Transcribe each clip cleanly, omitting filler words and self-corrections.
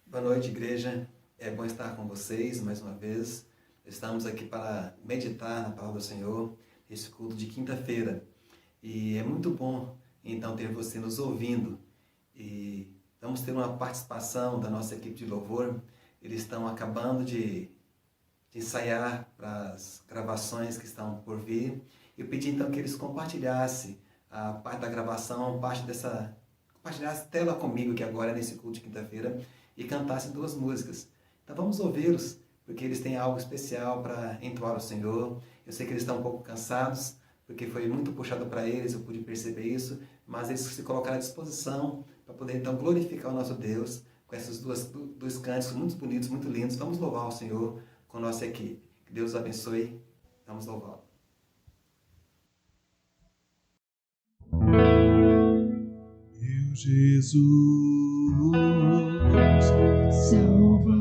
Boa noite, igreja. É bom estar com vocês mais uma vez. Estamos aqui para meditar na palavra do Senhor, esse culto de quinta-feira. E é muito bom, então, ter você nos ouvindo. E vamos ter uma participação da nossa equipe de louvor. Eles estão acabando de ensaiar para as gravações que estão por vir. Eu pedi, então, que eles compartilhassem a parte da gravação, compartilhasse a tela comigo, que agora é nesse culto de quinta-feira, e cantassem 2 músicas. Então vamos ouvi-los, porque eles têm algo especial para entoar ao Senhor. Eu sei que eles estão um pouco cansados, porque foi muito puxado para eles, eu pude perceber isso, mas eles se colocaram à disposição para poder então glorificar o nosso Deus com esses dois cânticos muito bonitos, muito lindos. Vamos louvar o Senhor com a nossa equipe. Que Deus os abençoe. Vamos louvá-lo. Meu Jesus, Salvador,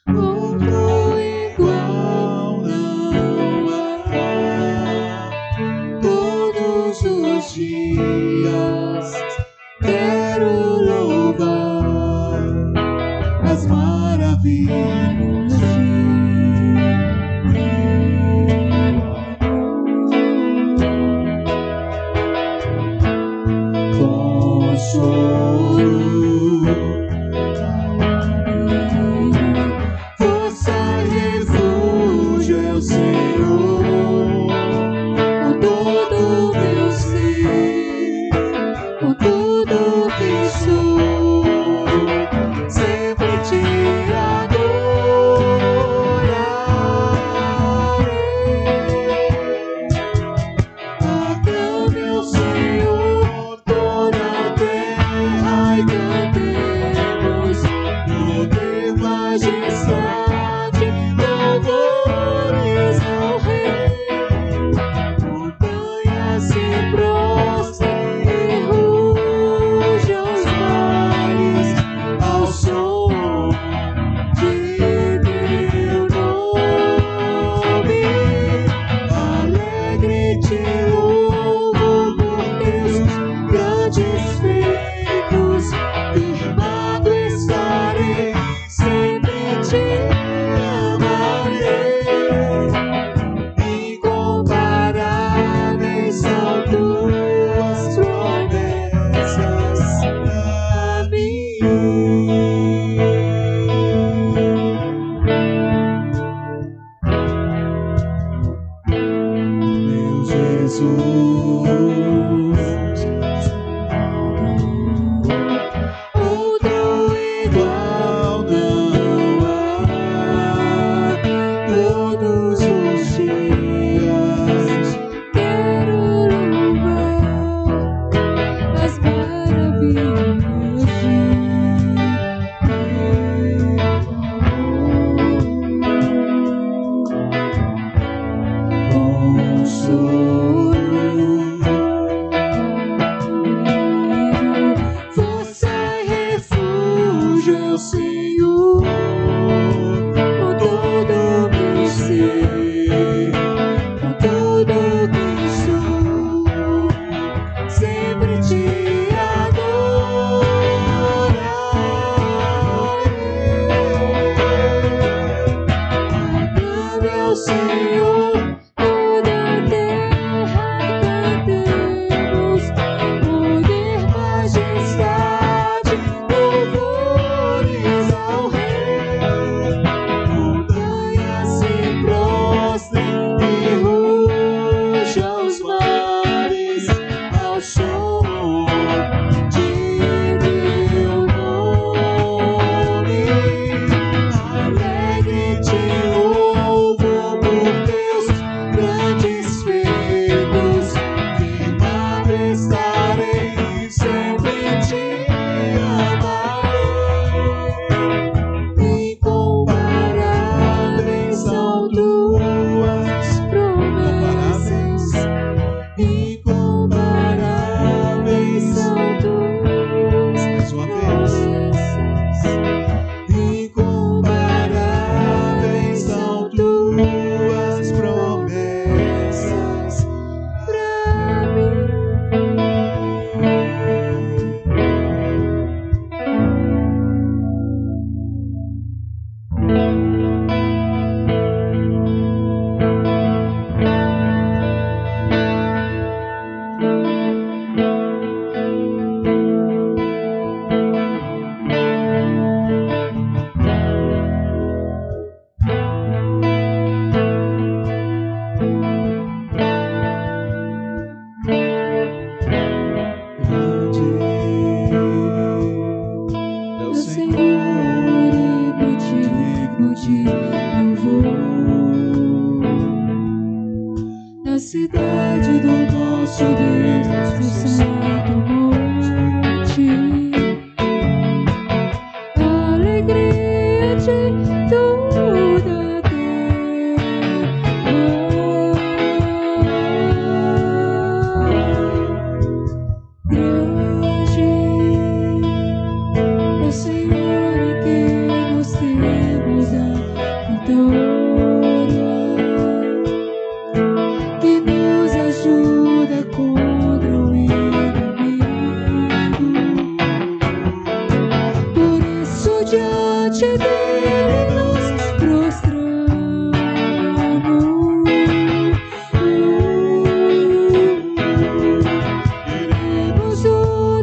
outro igual não há. Todos os dias quero louvar as maravilhas de força e refúgio é o Senhor, com todo meu ser, com tudo que sou, sempre te adorarei. Aclame ao Senhor toda a terra e cantemos poder, majestade, louvores ao Rei. Montanhas se prostrem e rujam os mares ao som de teu nome. Alegre te louvo por teus grandes feitos, firmado estarei, sempre te amarei. Incomparáveis são tuas promessas a mim. Meu Jesus,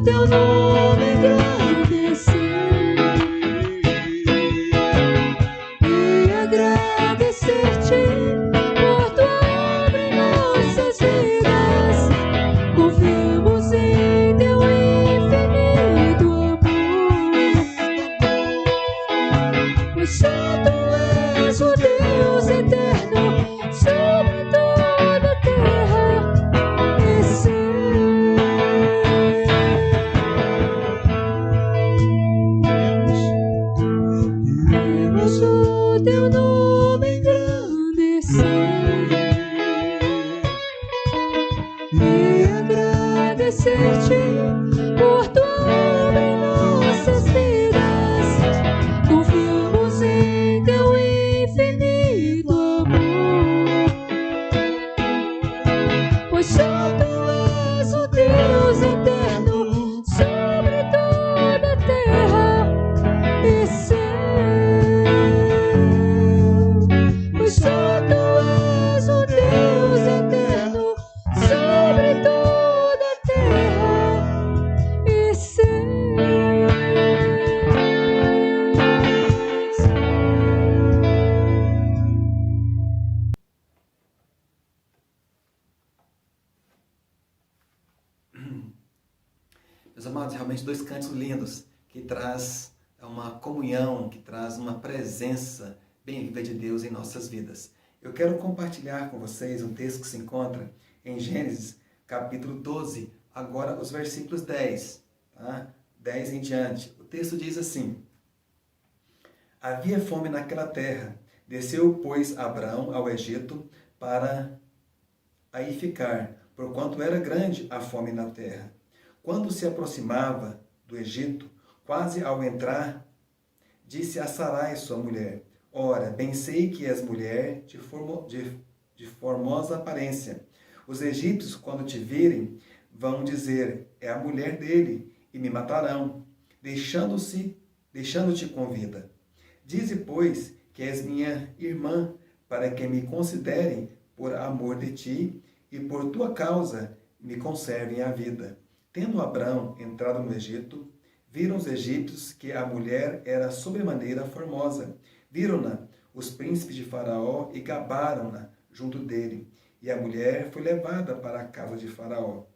teu nome engrandecer e agradecer-te por tua obra em nossas vidas. Confiamos em teu infinito amor, pois só tu és o Deus eterno sobre toda a terra e céu. Queremos o teu nome engrandecer e agradecer-te por tua obra em nossas vidas. Confiamos em teu infinito amor, pois só tu és o Deus eterno sobre toda a terra e céu. Pois só tu és o Deus eterno sobre toda a terra e céu. Meus amados, realmente dois cânticos lindos, que traz uma comunhão, que traz uma presença bem viva de Deus em nossas vidas. Eu quero compartilhar com vocês um texto que se encontra em Gênesis, capítulo 12, agora os versículos 10, tá? 10 em diante. O texto diz assim: havia fome naquela terra, desceu, pois, Abrão ao Egito para aí ficar, porquanto era grande a fome na terra. Quando se aproximava do Egito, quase ao entrar, disse a Sarai, sua mulher: ora, bem sei que és mulher de formosa aparência. Os egípcios, quando te virem, vão dizer: é a mulher dele, e me matarão, deixando-te com vida. Dize, pois, que és minha irmã, para que me considerem por amor de ti, e por tua causa me conservem a vida. Tendo Abrão entrado no Egito, viram os egípcios que a mulher era sobremaneira formosa. Viram-na os príncipes de Faraó e gabaram-na junto dele. E a mulher foi levada para a casa de Faraó.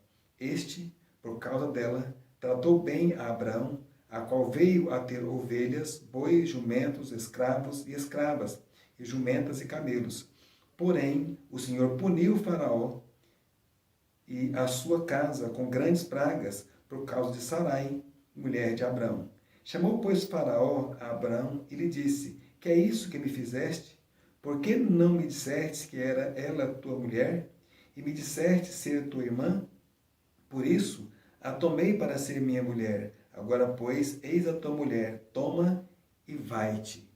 Este, por causa dela, tratou bem a Abrão, a qual veio a ter ovelhas, bois, jumentos, escravos e escravas, e jumentas e camelos. Porém, o Senhor puniu Faraó e a sua casa com grandes pragas por causa de Sarai, mulher de Abrão. Chamou, pois, Faraó a Abrão e lhe disse: que é isso que me fizeste? Por que não me disseste que era ela tua mulher? E me disseste ser tua irmã? Por isso a tomei para ser minha mulher. Agora, pois, eis a tua mulher, toma e vai-te.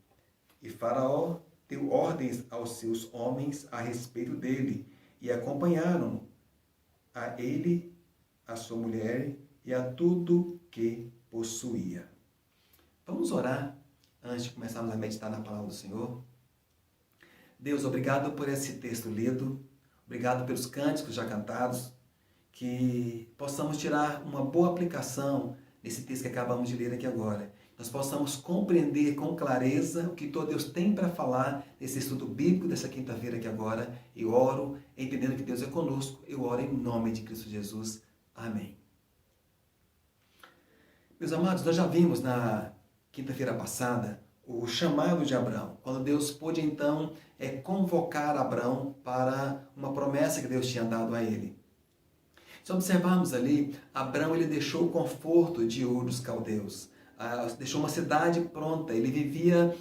E Faraó deu ordens aos seus homens a respeito dele, e acompanharam-no, a ele, a sua mulher e a tudo que possuía. Vamos orar antes de começarmos a meditar na palavra do Senhor. Deus, obrigado por esse texto lido, obrigado pelos cânticos já cantados, que possamos tirar uma boa aplicação nesse texto que acabamos de ler aqui agora. Nós possamos compreender com clareza o que todo Deus tem para falar nesse estudo bíblico dessa quinta-feira aqui agora. Eu oro, entendendo que Deus é conosco, eu oro em nome de Cristo Jesus. Amém. Meus amados, nós já vimos na quinta-feira passada o chamado de Abrão, quando Deus pôde então convocar Abrão para uma promessa que Deus tinha dado a ele. Se observarmos ali, Abrão ele deixou o conforto de Ur dos Caldeus, deixou uma cidade pronta, ele vivia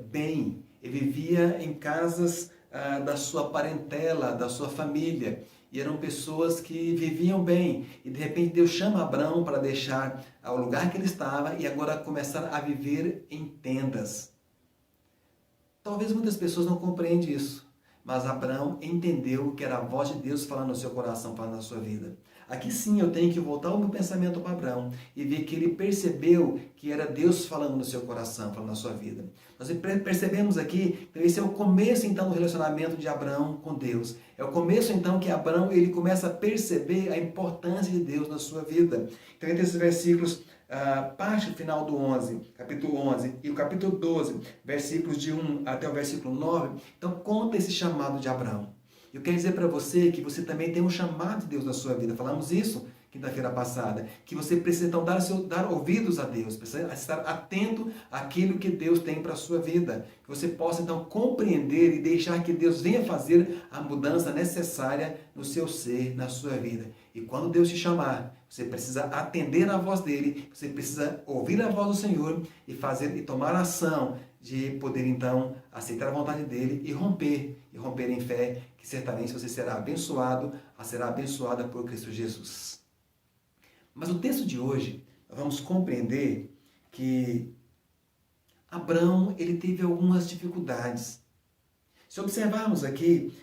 bem, ele vivia em casas da sua parentela, da sua família, e eram pessoas que viviam bem, e de repente Deus chama Abrão para deixar o lugar que ele estava e agora começar a viver em tendas. Talvez muitas pessoas não compreendam isso, mas Abrão entendeu que era a voz de Deus falando no seu coração, falando na sua vida. Aqui sim eu tenho que voltar o meu pensamento para Abraão e ver que ele percebeu que era Deus falando no seu coração, falando na sua vida. Nós percebemos aqui que esse é o começo então do relacionamento de Abraão com Deus. É o começo então que Abraão ele começa a perceber a importância de Deus na sua vida. Então entre esses versículos, parte final do 11, capítulo 11 e o capítulo 12, versículos de 1 até o versículo 9, então conta esse chamado de Abraão. Eu quero dizer para você que você também tem um chamado de Deus na sua vida. Falamos isso quinta-feira passada. Que você precisa então dar ouvidos a Deus. Precisa estar atento àquilo que Deus tem para a sua vida. Que você possa então compreender e deixar que Deus venha fazer a mudança necessária no seu ser, na sua vida. E quando Deus te chamar, você precisa atender à voz dele. Você precisa ouvir a voz do Senhor e tomar ação de poder então aceitar a vontade dele e romper em fé, que certamente você será abençoado, será abençoada por Cristo Jesus. Mas o texto de hoje, nós vamos compreender que Abraão, ele teve algumas dificuldades. Se observarmos aqui,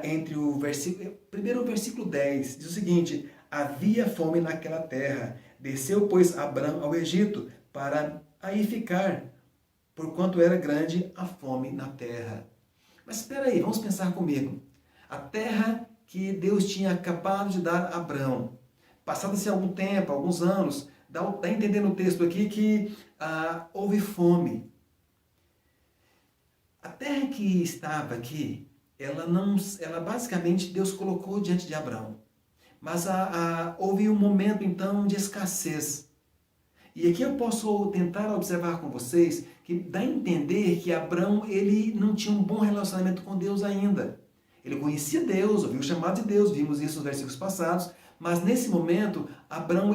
entre o versículo, primeiro o versículo 10, diz o seguinte: havia fome naquela terra, desceu, pois, Abraão ao Egito, para aí ficar, porquanto era grande a fome na terra. Mas espera aí, vamos pensar comigo. A terra que Deus tinha acabado de dar a Abraão. Passado-se algum tempo, alguns anos, dá a entender no texto aqui que houve fome. A terra que estava aqui, ela basicamente Deus colocou diante de Abraão. Mas houve um momento então de escassez. E aqui eu posso tentar observar com vocês que dá a entender que Abraão ele não tinha um bom relacionamento com Deus ainda. Ele conhecia Deus, ouviu o chamado de Deus, vimos isso nos versículos passados, mas nesse momento, Abraão,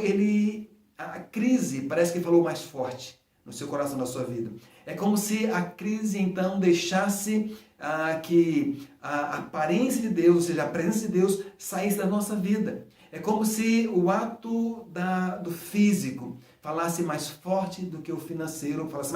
a crise parece que falou mais forte no seu coração, na sua vida. É como se a crise então deixasse que a aparência de Deus, ou seja, a presença de Deus saísse da nossa vida. É como se o ato do físico falasse mais forte do que o financeiro, falasse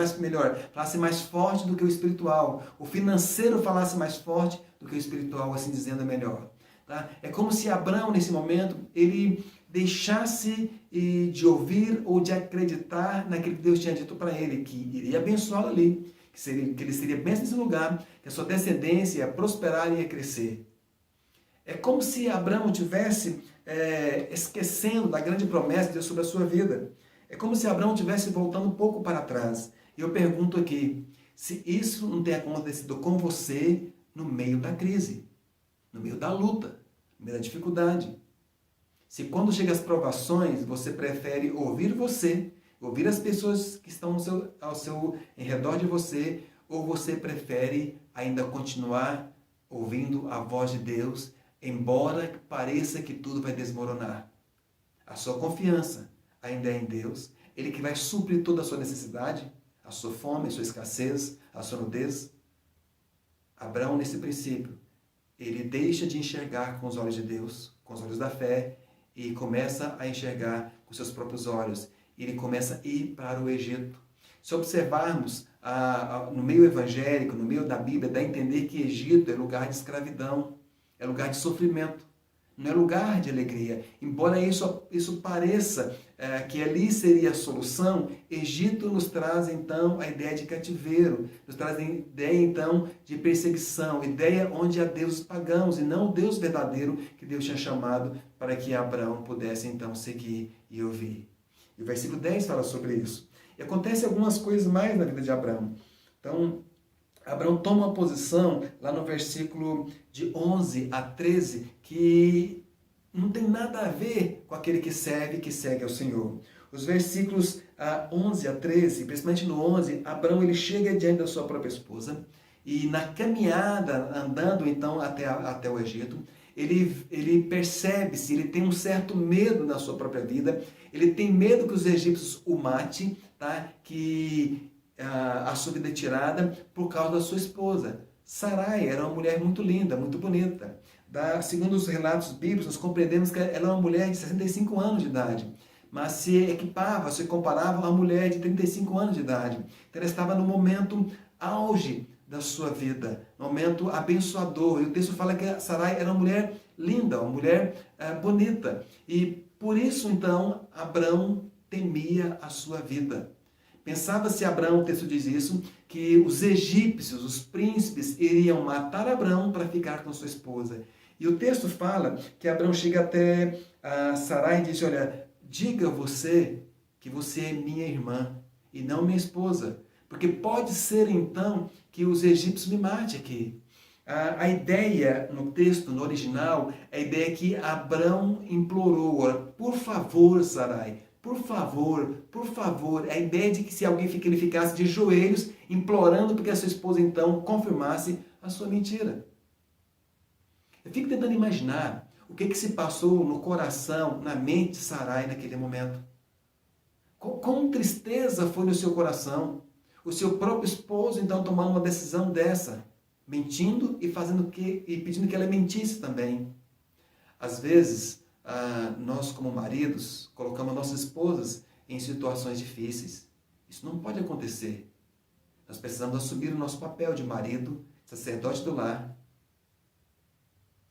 mais forte do que o espiritual. O financeiro falasse mais forte do que o espiritual, assim dizendo é melhor. Tá? É como se Abraão, nesse momento, ele deixasse de ouvir ou de acreditar naquilo que Deus tinha dito para ele, que iria abençoá-lo ali, que ele seria bênção nesse lugar, que a sua descendência ia prosperar e ia crescer. É como se Abraão estivesse esquecendo da grande promessa de Deus sobre a sua vida. É como se Abraão estivesse voltando um pouco para trás. E eu pergunto aqui, se isso não tem acontecido com você no meio da crise, no meio da luta, no meio da dificuldade. Se quando chegam as provações, você prefere ouvir as pessoas que estão em redor de você, ou você prefere ainda continuar ouvindo a voz de Deus, embora pareça que tudo vai desmoronar. A sua confiança ainda é em Deus, Ele que vai suprir toda a sua necessidade, a sua fome, a sua escassez, a sua nudez. Abraão, nesse princípio, ele deixa de enxergar com os olhos de Deus, com os olhos da fé, e começa a enxergar com seus próprios olhos. Ele começa a ir para o Egito. Se observarmos no meio evangélico, no meio da Bíblia, dá a entender que Egito é lugar de escravidão, é lugar de sofrimento, não é lugar de alegria. Embora isso pareça que ali seria a solução, Egito nos traz então a ideia de cativeiro, nos traz a ideia então de perseguição, ideia onde há deuses pagãos e não o Deus verdadeiro que Deus tinha chamado para que Abraão pudesse então seguir e ouvir. E o versículo 10 fala sobre isso. E acontece algumas coisas mais na vida de Abraão. Então, Abraão toma uma posição lá no versículo de 11 a 13 que não tem nada a ver com aquele que segue ao Senhor. Os versículos 11 a 13, principalmente no 11, Abraão ele chega diante da sua própria esposa e na caminhada, andando então até o Egito, ele percebe-se, ele tem um certo medo na sua própria vida, ele tem medo que os egípcios o matem, tá? Que a sua vida é tirada por causa da sua esposa. Sarai era uma mulher muito linda, muito bonita. Segundo os relatos bíblicos, nós compreendemos que ela é uma mulher de 65 anos de idade, mas se comparava a uma mulher de 35 anos de idade. Então ela estava no momento auge da sua vida, no momento abençoador. E o texto fala que Sarai era uma mulher linda, uma mulher bonita. E por isso, então, Abrão temia a sua vida. Pensava-se Abrão, o texto diz isso, que os egípcios, os príncipes, iriam matar Abrão para ficar com sua esposa. E o texto fala que Abrão chega até Sarai e diz, olha, diga você que você é minha irmã e não minha esposa, porque pode ser então que os egípcios me matem aqui. A ideia no texto, no original, a ideia que Abrão implorou, olha, por favor, Sarai, por favor, a ideia de que se alguém ele ficasse de joelhos, implorando para que a sua esposa então confirmasse a sua mentira. Eu fico tentando imaginar o que se passou no coração, na mente de Sarai naquele momento. Com tristeza foi no seu coração, o seu próprio esposo então tomando uma decisão dessa, mentindo e pedindo que ela mentisse também. Às vezes, nós como maridos colocamos nossas esposas em situações difíceis. Isso não pode acontecer. Nós precisamos assumir o nosso papel de marido, sacerdote do lar,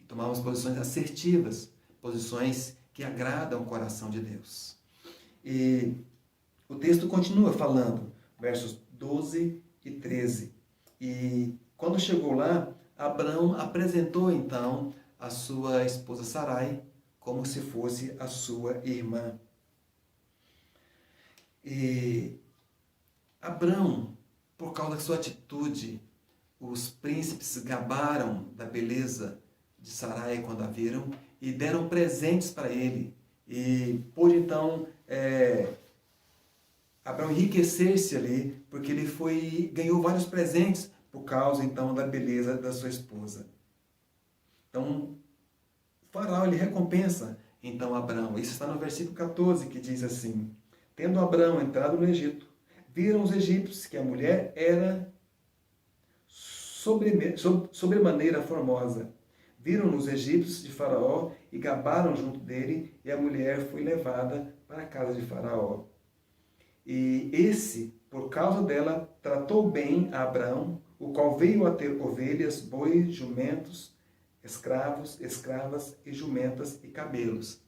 e tomarmos posições assertivas, posições que agradam o coração de Deus. E o texto continua falando, versos 12 e 13. E quando chegou lá, Abrão apresentou então a sua esposa Sarai como se fosse a sua irmã. E Abrão, por causa da sua atitude, os príncipes se gabaram da beleza de Sarai quando a viram e deram presentes para ele. E pôde então Abrão enriquecer-se ali, porque ele ganhou vários presentes por causa então da beleza da sua esposa. Então, o faraó ele recompensa então Abrão. Isso está no versículo 14, que diz assim: tendo Abrão entrado no Egito, viram os egípcios que a mulher era sobremaneira formosa. Viram os egípcios de Faraó e gabaram junto dele, e a mulher foi levada para a casa de Faraó. E esse, por causa dela, tratou bem a Abrão, o qual veio a ter ovelhas, bois, jumentos, escravos, escravas e jumentas e cabelos.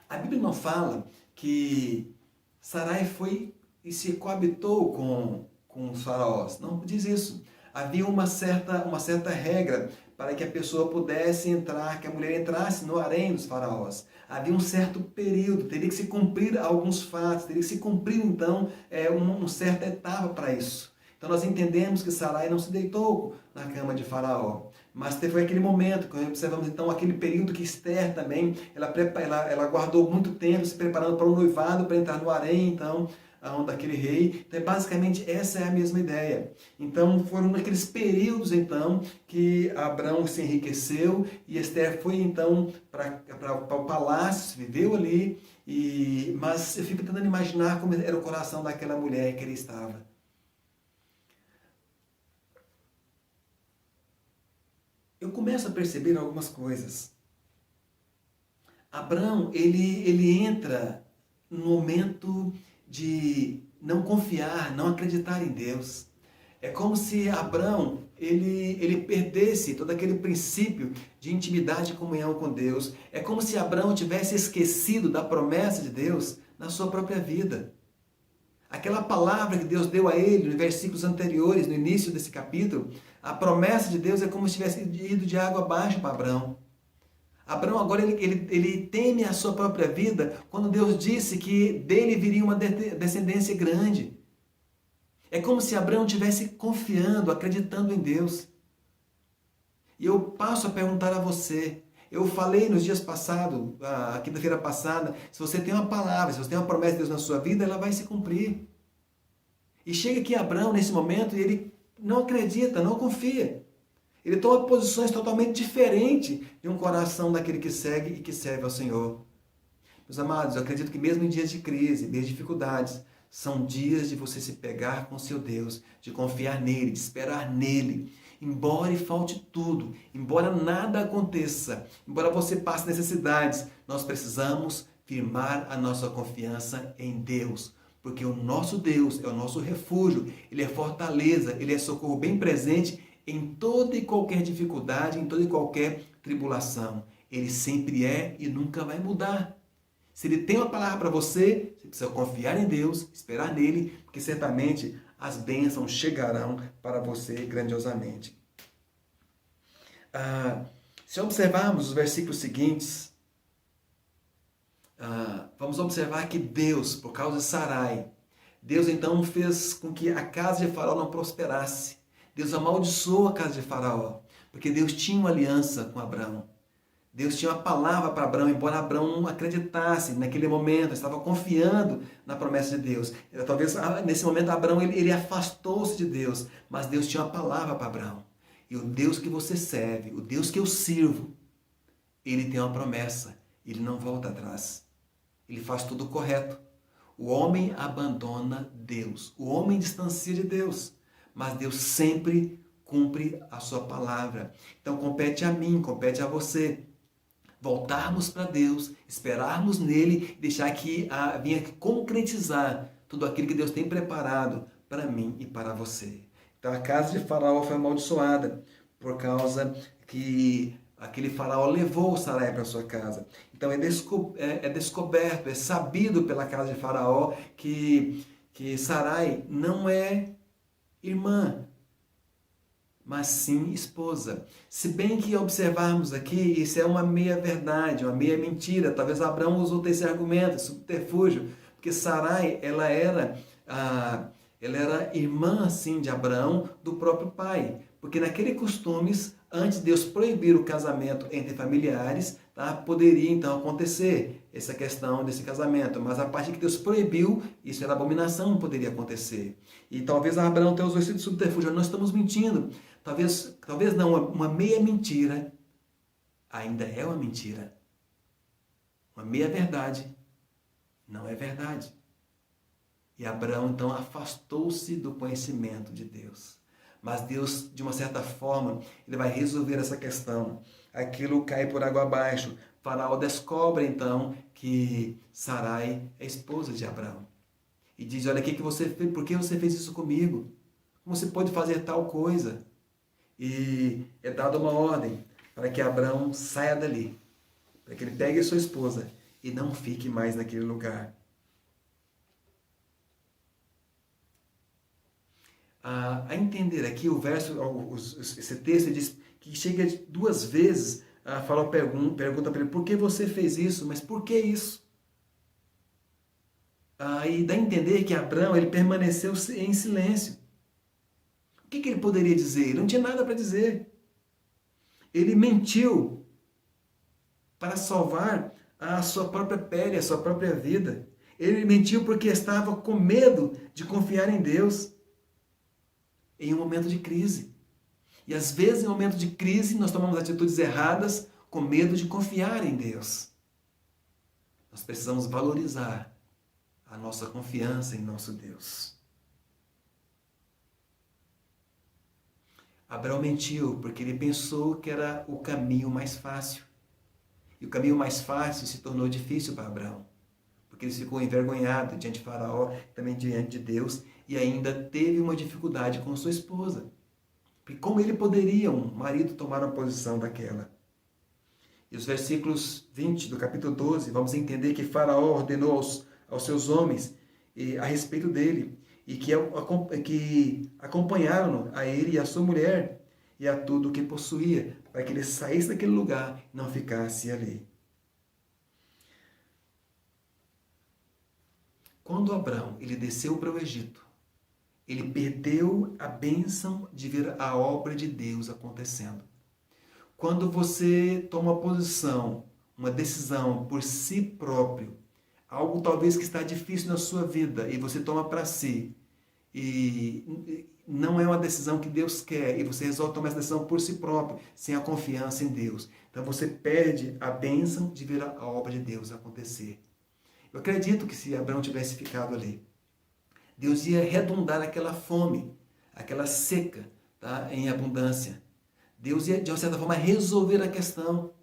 A Bíblia não fala que Sarai foi e se coabitou com os faraós. Não diz isso. Havia uma certa regra para que a pessoa pudesse entrar, que a mulher entrasse no harém dos faraós. Havia um certo período, teria que se cumprir alguns fatos, teria que se cumprir então uma certa etapa para isso. Então nós entendemos que Sarai não se deitou na cama de Faraó, mas teve aquele momento, quando observamos então aquele período que Esther também, ela guardou muito tempo se preparando para o noivado, para entrar no harém então, daquele rei. Então, basicamente, essa é a mesma ideia. Então, foram naqueles períodos, então, que Abrão se enriqueceu e Esther foi, então, para o palácio, viveu ali. Mas eu fico tentando imaginar como era o coração daquela mulher que ele estava. Eu começo a perceber algumas coisas. Abrão, ele entra no momento de não confiar, não acreditar em Deus. É como se Abrão, ele perdesse todo aquele princípio de intimidade e comunhão com Deus. É como se Abrão tivesse esquecido da promessa de Deus na sua própria vida. Aquela palavra que Deus deu a ele nos versículos anteriores, no início desse capítulo, a promessa de Deus é como se tivesse ido de água abaixo para Abrão. Abrão agora ele teme a sua própria vida quando Deus disse que dele viria uma descendência grande. É como se Abrão estivesse confiando, acreditando em Deus. E eu passo a perguntar a você. Eu falei nos dias passados, a quinta-feira passada, se você tem uma palavra, se você tem uma promessa de Deus na sua vida, ela vai se cumprir. E chega aqui Abrão nesse momento e ele não acredita, não confia. Ele toma posições totalmente diferentes de um coração daquele que segue e que serve ao Senhor. Meus amados, eu acredito que mesmo em dias de crise, dias de dificuldades, são dias de você se pegar com seu Deus, de confiar nele, de esperar nele. Embora falte tudo, embora nada aconteça, embora você passe necessidades, nós precisamos firmar a nossa confiança em Deus. Porque o nosso Deus é o nosso refúgio, ele é fortaleza, ele é socorro bem presente em toda e qualquer dificuldade, em toda e qualquer tribulação. Ele sempre é e nunca vai mudar. Se ele tem uma palavra para você, você precisa confiar em Deus, esperar nele, porque certamente as bênçãos chegarão para você grandiosamente. Se observarmos os versículos seguintes, vamos observar que Deus, por causa de Sarai, Deus então fez com que a casa de Faraó não prosperasse. Deus amaldiçoou a casa de Faraó, porque Deus tinha uma aliança com Abraão. Deus tinha uma palavra para Abraão, embora Abraão não acreditasse naquele momento, estava confiando na promessa de Deus. Talvez nesse momento Abraão ele afastou-se de Deus, mas Deus tinha uma palavra para Abraão. E o Deus que você serve, o Deus que eu sirvo, ele tem uma promessa, ele não volta atrás. Ele faz tudo correto. O homem abandona Deus, o homem distancia de Deus, mas Deus sempre cumpre a sua palavra. Então compete a mim, compete a você voltarmos para Deus, esperarmos nele, deixar que venha concretizar tudo aquilo que Deus tem preparado para mim e para você. Então a casa de Faraó foi amaldiçoada por causa que aquele Faraó levou Sarai para sua casa. Então é descoberto, é sabido pela casa de Faraó que Sarai não é irmã, mas sim esposa. Se bem que observarmos aqui, isso é uma meia-verdade, uma meia-mentira. Talvez Abraão usou esse argumento, esse subterfúgio, porque Sarai, ela era irmã, assim, de Abraão, do próprio pai. Porque naqueles costumes, antes de Deus proibir o casamento entre familiares, poderia então acontecer essa questão desse casamento. Mas a partir que Deus proibiu, isso era abominação, não poderia acontecer. E talvez Abraão tenha usado esse subterfúgio. Nós estamos mentindo. Talvez não, uma meia mentira ainda é uma mentira. Uma meia verdade não é verdade. E Abraão então afastou-se do conhecimento de Deus. Mas Deus, de uma certa forma, ele vai resolver essa questão. Aquilo cai por água abaixo. Faraó descobre então que Sarai é esposa de Abraão. E diz, olha, que você fez? Por que você fez isso comigo? Como você pode fazer tal coisa? E é dada uma ordem para que Abraão saia dali, para que ele pegue sua esposa e não fique mais naquele lugar. A entender aqui o verso, esse texto diz que chega 2 vezes, Faraó pergunta para ele, por que você fez isso? Mas por que isso? E dá a entender que Abraão ele permaneceu em silêncio. O que ele poderia dizer? Ele não tinha nada para dizer. Ele mentiu para salvar a sua própria pele, a sua própria vida. Ele mentiu porque estava com medo de confiar em Deus em um momento de crise. E às vezes, em um momento de crise, nós tomamos atitudes erradas com medo de confiar em Deus. Nós precisamos valorizar a nossa confiança em nosso Deus. Abraão mentiu porque ele pensou que era o caminho mais fácil. E o caminho mais fácil se tornou difícil para Abraão. Porque ele ficou envergonhado diante de Faraó, também diante de Deus, e ainda teve uma dificuldade com sua esposa. Porque como ele poderia, um marido, tomar uma posição daquela? E os versículos 20 do capítulo 12, vamos entender que Faraó ordenou aos seus homens a respeito dele, e que acompanharam a ele e a sua mulher, e a tudo o que possuía, para que ele saísse daquele lugar e não ficasse ali. Quando Abraão ele desceu para o Egito, ele perdeu a bênção de ver a obra de Deus acontecendo. Quando você toma uma posição, uma decisão por si próprio, algo talvez que está difícil na sua vida, e você toma para si, e não é uma decisão que Deus quer, e você resolve tomar essa decisão por si próprio, sem a confiança em Deus. Então você perde a bênção de ver a obra de Deus acontecer. Eu acredito que se Abraão tivesse ficado ali, Deus ia redundar aquela fome, aquela seca, em abundância. Deus ia, de uma certa forma, resolver a questão.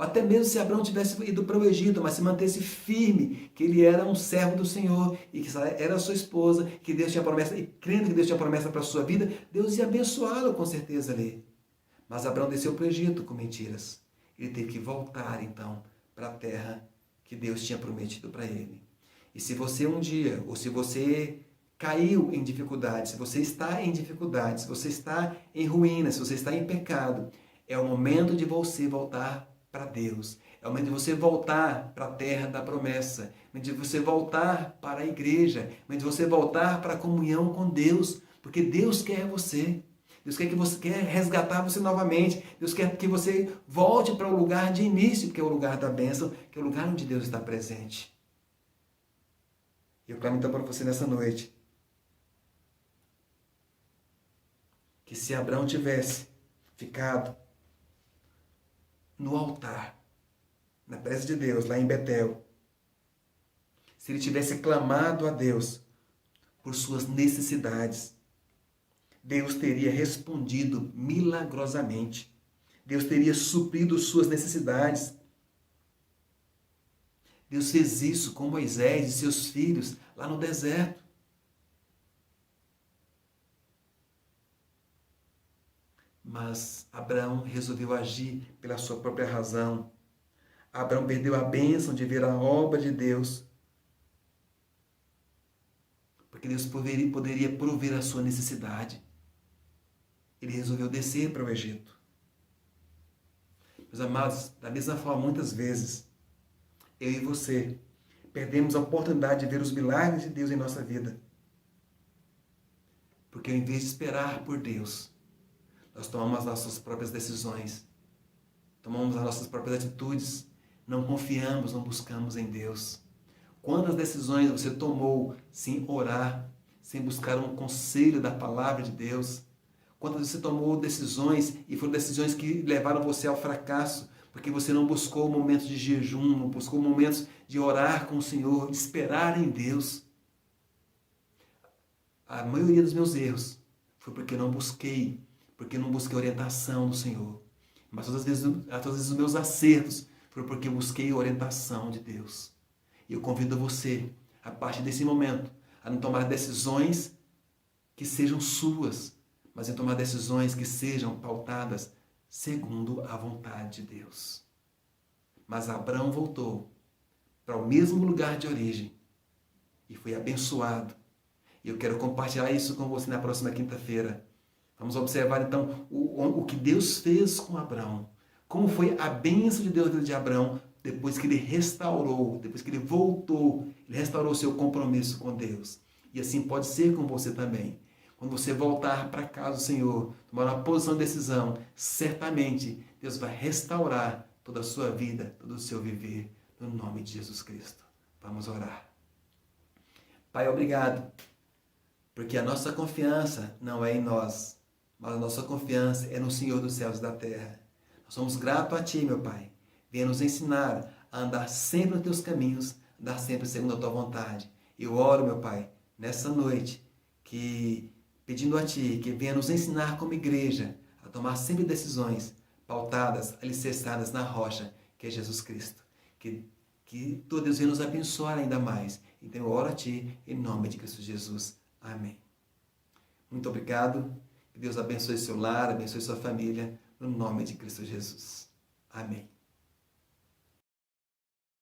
Ou até mesmo se Abraão tivesse ido para o Egito, mas se mantesse firme, que ele era um servo do Senhor e que era a sua esposa, que Deus tinha promessa, e crendo que Deus tinha promessa para a sua vida, Deus ia abençoá-lo com certeza ali. Mas Abraão desceu para o Egito com mentiras. Ele teve que voltar então para a terra que Deus tinha prometido para ele. E se você um dia, ou se você caiu em dificuldade, se você está em dificuldade, se você está em ruína, se você está em pecado, é o momento de você voltar para Deus. É o momento de você voltar para a terra da promessa. É o momento de você voltar para a igreja. É o momento de você voltar para a comunhão com Deus. Porque Deus quer você. Deus quer resgatar você novamente. Deus quer que você volte para o lugar de início, que é o lugar da bênção, que é o lugar onde Deus está presente. E eu clamo então para você nessa noite, que se Abraão tivesse ficado no altar, na presença de Deus, lá em Betel, se ele tivesse clamado a Deus por suas necessidades, Deus teria respondido milagrosamente. Deus teria suprido suas necessidades. Deus fez isso com Moisés e seus filhos lá no deserto. Mas Abraão resolveu agir pela sua própria razão. Abraão perdeu a bênção de ver a obra de Deus, porque Deus poderia prover a sua necessidade. Ele resolveu descer para o Egito. Meus amados, da mesma forma, muitas vezes, eu e você perdemos a oportunidade de ver os milagres de Deus em nossa vida. Porque ao invés de esperar por Deus, nós tomamos as nossas próprias decisões, tomamos as nossas próprias atitudes, não confiamos, não buscamos em Deus. Quantas decisões você tomou sem orar, sem buscar um conselho da palavra de Deus? Quantas você tomou decisões e foram decisões que levaram você ao fracasso, porque você não buscou momentos de jejum, não buscou momentos de orar com o Senhor, de esperar em Deus? A maioria dos meus erros foi porque não busquei orientação do Senhor. Mas todas as vezes os meus acertos foram porque eu busquei a orientação de Deus. E eu convido você, a partir desse momento, a não tomar decisões que sejam suas, mas em tomar decisões que sejam pautadas segundo a vontade de Deus. Mas Abraão voltou para o mesmo lugar de origem e foi abençoado. E eu quero compartilhar isso com você na próxima quinta-feira. Vamos observar então o que Deus fez com Abraão. Como foi a bênção de Deus na vida de Abraão depois que ele restaurou, depois que ele voltou, ele restaurou o seu compromisso com Deus. E assim pode ser com você também. Quando você voltar para casa do Senhor, tomar uma posição de decisão, certamente Deus vai restaurar toda a sua vida, todo o seu viver, no nome de Jesus Cristo. Vamos orar. Pai, obrigado, porque a nossa confiança não é em nós, mas a nossa confiança é no Senhor dos céus e da terra. Nós somos gratos a Ti, meu Pai. Venha nos ensinar a andar sempre nos Teus caminhos, andar sempre segundo a Tua vontade. Eu oro, meu Pai, nessa noite, pedindo a Ti que venha nos ensinar como igreja a tomar sempre decisões pautadas, alicerçadas na rocha, que é Jesus Cristo. Que Tu, Deus, venha nos abençoar ainda mais. Então eu oro a Ti em nome de Cristo Jesus. Amém. Muito obrigado. Que Deus abençoe seu lar, abençoe sua família, no nome de Cristo Jesus. Amém.